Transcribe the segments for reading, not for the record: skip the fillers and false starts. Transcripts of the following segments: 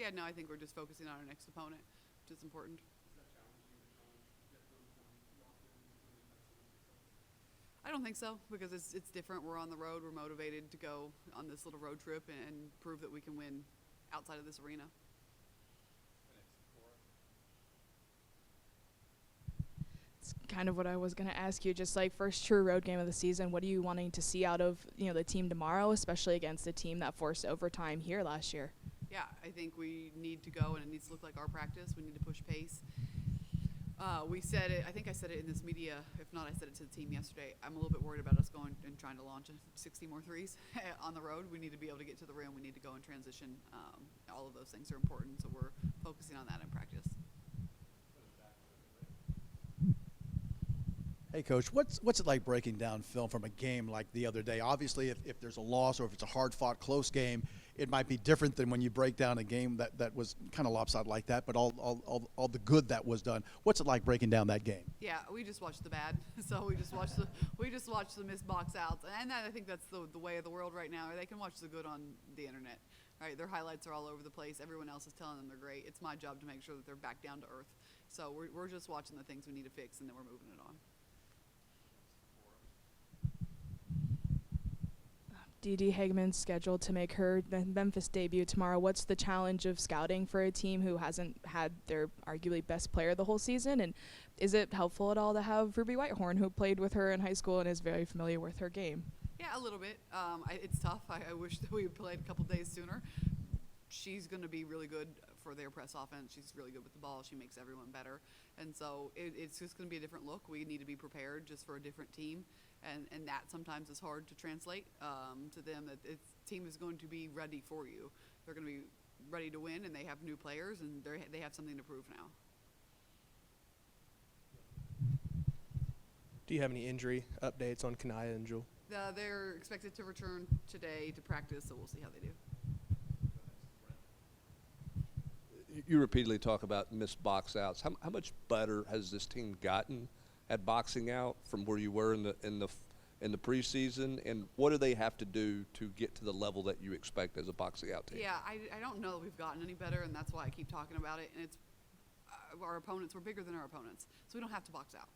Yeah, no, I think we're just focusing on our next opponent, which is important. I don't think so, because it's different. We're on the road. We're motivated to go on this little road trip and prove that we can win outside of this arena. It's kind of what I was going to ask you. Just like first true road game of the season, what are you wanting to see out of the team tomorrow, especially against a team that forced overtime here last year? Yeah, I think we need to go, and it needs to look like our practice. We need to push pace. We said it. I think I said it in this media. If not, I said it to the team yesterday. I'm a little bit worried about us going and trying to launch 60 more threes on the road. We need to be able to get to the rim. We need to go in transition. All of those things are important, so we're focusing on that in practice. Hey, Coach, what's it like breaking down film from a game like the other day? Obviously, if there's a loss or if it's a hard-fought, close game, it might be different than when you break down a game that was kind of lopsided like that, but all the good that was done. What's it like breaking down that game? Yeah, we just watched the bad. So we just watched the missed box outs, and I think that's the way of the world right now. Or they can watch the good on the internet. Right, their highlights are all over the place. Everyone else is telling them they're great. It's my job to make sure that they're back down to earth. So we're just watching the things we need to fix, and then we're moving it on. Dee Hageman's scheduled to make her Memphis debut tomorrow. What's the challenge of scouting for a team who hasn't had their arguably best player the whole season? And is it helpful at all to have Ruby Whitehorn, who played with her in high school and is very familiar with her game? Yeah, a little bit. It's tough. I wish that we had played a couple days sooner. She's going to be really good for their press offense. She's really good with the ball. She makes everyone better. And so it's just going to be a different look. We need to be prepared just for a different team. And that sometimes is hard to translate to them, that the team is going to be ready for you. They're going to be ready to win, and they have new players, and they have something to prove now. Do you have any injury updates on Kanaya and Jewel? They're expected to return today to practice, so we'll see how they do. You repeatedly talk about missed box outs. How much better has this team gotten at boxing out from where you were in the preseason, and what do they have to do to get to the level that you expect as a boxing out team? Yeah, I don't know that we've gotten any better, and that's why I keep talking about it. And it's our opponents. We're bigger than our opponents, so we don't have to box out.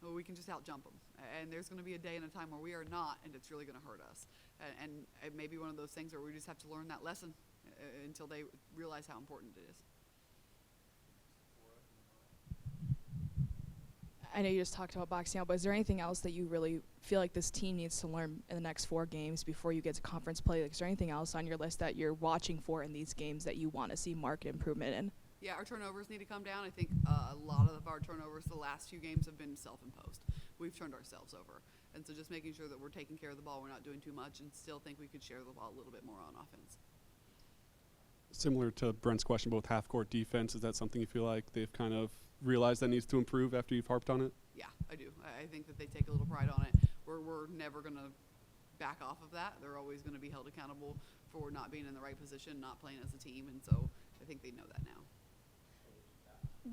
We can just out jump them. And there's going to be a day and a time where we are not, and it's really going to hurt us. And it may be one of those things where we just have to learn that lesson until they realize how important it is. I know you just talked about boxing out, but is there anything else that you really feel like this team needs to learn in the next 4 games before you get to conference play? Like, is there anything else on your list that you're watching for in these games that you want to see marked improvement in? Yeah, our turnovers need to come down. I think a lot of our turnovers the last few games have been self-imposed. We've turned ourselves over. And so just making sure that we're taking care of the ball, we're not doing too much, and still think we could share the ball a little bit more on offense. Similar to Brent's question about half-court defense, is that something you feel like they've kind of realized that needs to improve after you've harped on it? Yeah, I do. I think that they take a little pride on it. We're never going to back off of that. They're always going to be held accountable for not being in the right position, not playing as a team, and so I think they know that now.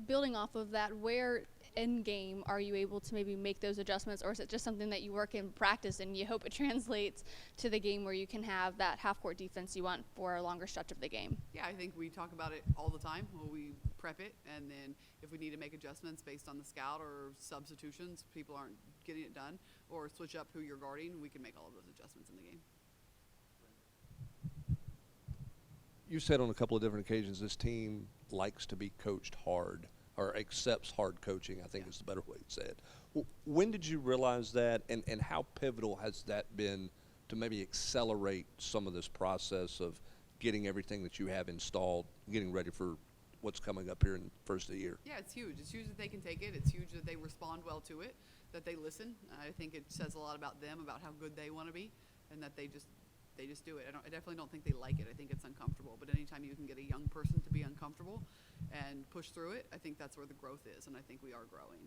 Building off of that, where in game are you able to maybe make those adjustments, or is it just something that you work in practice and you hope it translates to the game where you can have that half-court defense you want for a longer stretch of the game? Yeah, I think we talk about it all the time. Well, we prep it, and then if we need to make adjustments based on the scout or substitutions, people aren't getting it done, or switch up who you're guarding, we can make all of those adjustments in the game. You said on a couple of different occasions this team likes to be coached hard, or accepts hard coaching, I think is the better way to say it. When did you realize that, and how pivotal has that been to maybe accelerate some of this process of getting everything that you have installed, getting ready for what's coming up here in the first of the year? Yeah, it's huge. It's huge that they can take it. It's huge that they respond well to it, that they listen. I think it says a lot about them, about how good they want to be, and that they just do it. I definitely don't think they like it. I think it's uncomfortable. But anytime you can get a young person to be uncomfortable and push through it, I think that's where the growth is, and I think we are growing.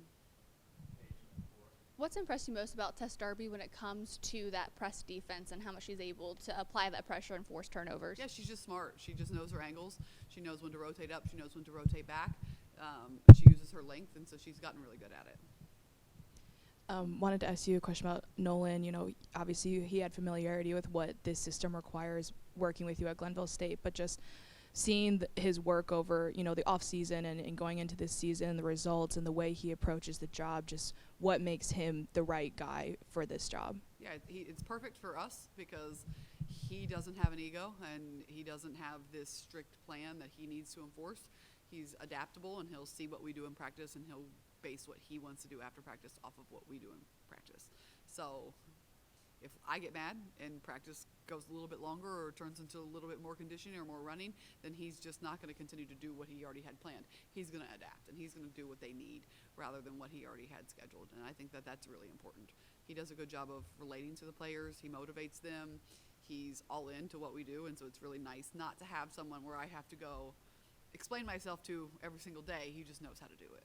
What's impressed you most about Tess Darby when it comes to that press defense and how much she's able to apply that pressure and force turnovers? Yeah, she's just smart. She just knows her angles. She knows when to rotate up. She knows when to rotate back. She uses her length, and so she's gotten really good at it. Wanted to ask you a question about Nolan. You know, obviously he had familiarity with what this system requires working with you at Glenville State, but just seeing his work over, the off season and going into this season, the results and the way he approaches the job, just what makes him the right guy for this job? Yeah, it's perfect for us because he doesn't have an ego and he doesn't have this strict plan that he needs to enforce. He's adaptable and he'll see what we do in practice and he'll base what he wants to do after practice off of what we do in practice. So if I get mad and practice goes a little bit longer or turns into a little bit more conditioning or more running, then he's just not going to continue to do what he already had planned. He's going to adapt and he's going to do what they need rather than what he already had scheduled. And I think that that's really important. He does a good job of relating to the players. He motivates them. He's all into what we do. And so it's really nice not to have someone where I have to go explain myself to every single day. He just knows how to do it.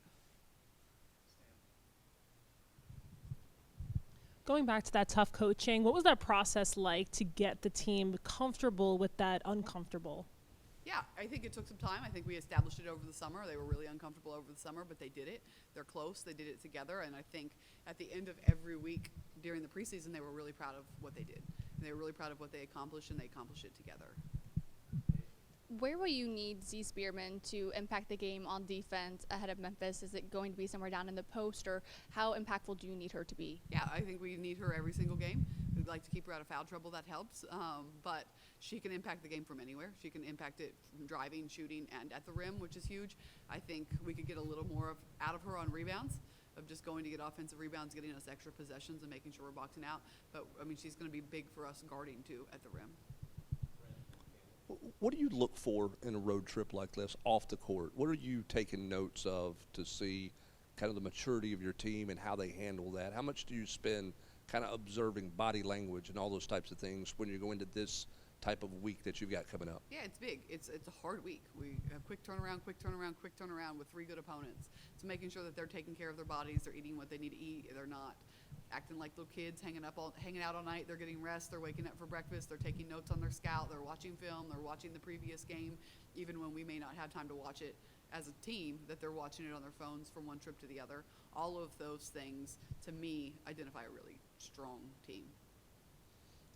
Going back to that tough coaching, what was that process like to get the team comfortable with that uncomfortable? Yeah, I think it took some time. I think we established it over the summer. They were really uncomfortable over the summer, but they did it. They're close. They did it together. And I think at the end of every week during the preseason, they were really proud of what they did. And they were really proud of what they accomplished, and they accomplished it together. Where will you need Z Spearman to impact the game on defense ahead of Memphis? Is it going to be somewhere down in the post, or how impactful do you need her to be? Yeah, I think we need her every single game. We'd like to keep her out of foul trouble. That helps. But she can impact the game from anywhere. She can impact it from driving, shooting, and at the rim, which is huge. I think we could get a little more out of her on rebounds, of just going to get offensive rebounds, getting us extra possessions, and making sure we're boxing out. But, I mean, she's going to be big for us guarding, too, at the rim. What do you look for in a road trip like this off the court? What are you taking notes of to see kind of the maturity of your team and how they handle that? How much do you spend kind of observing body language and all those types of things when you're going to this type of week that you've got coming up? Yeah, it's big. It's a hard week. We have quick turnaround with 3 good opponents. So making sure that they're taking care of their bodies, they're eating what they need to eat, they're not acting like little kids, hanging out all night. They're getting rest. They're waking up for breakfast. They're taking notes on their scout. They're watching film. They're watching the previous game, even when we may not have time to watch it as a team, that they're watching it on their phones from one trip to the other. All of those things, to me, identify a really strong team.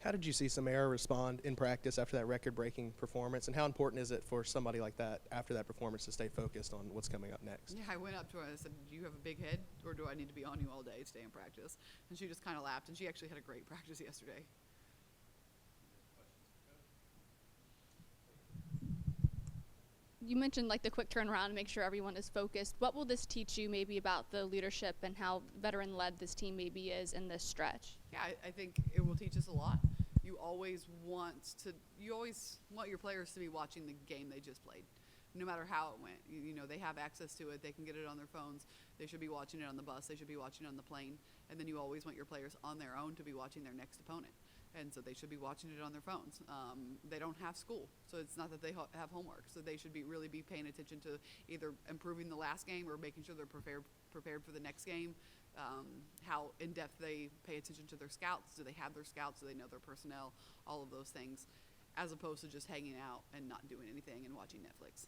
How did you see Samara respond in practice after that record-breaking performance, and how important is it for somebody like that after that performance to stay focused on what's coming up next? Yeah, I went up to her and I said, do you have a big head, or do I need to be on you all day to stay in practice? And she just kind of laughed, and she actually had a great practice yesterday. You mentioned like the quick turnaround and make sure everyone is focused. What will this teach you maybe about the leadership and how veteran-led this team maybe is in this stretch? Yeah, I think it will teach us a lot. You always want your players to be watching the game they just played, no matter how it went. You know, they have access to it. They can get it on their phones. They should be watching it on the bus. They should be watching it on the plane. And then you always want your players on their own to be watching their next opponent. And so they should be watching it on their phones. They don't have school, so it's not that they have homework. So they should really be paying attention to either improving the last game or making sure they're prepared for the next game. How in-depth they pay attention to their scouts. Do they have their scouts? Do they know their personnel? All of those things, as opposed to just hanging out and not doing anything and watching Netflix.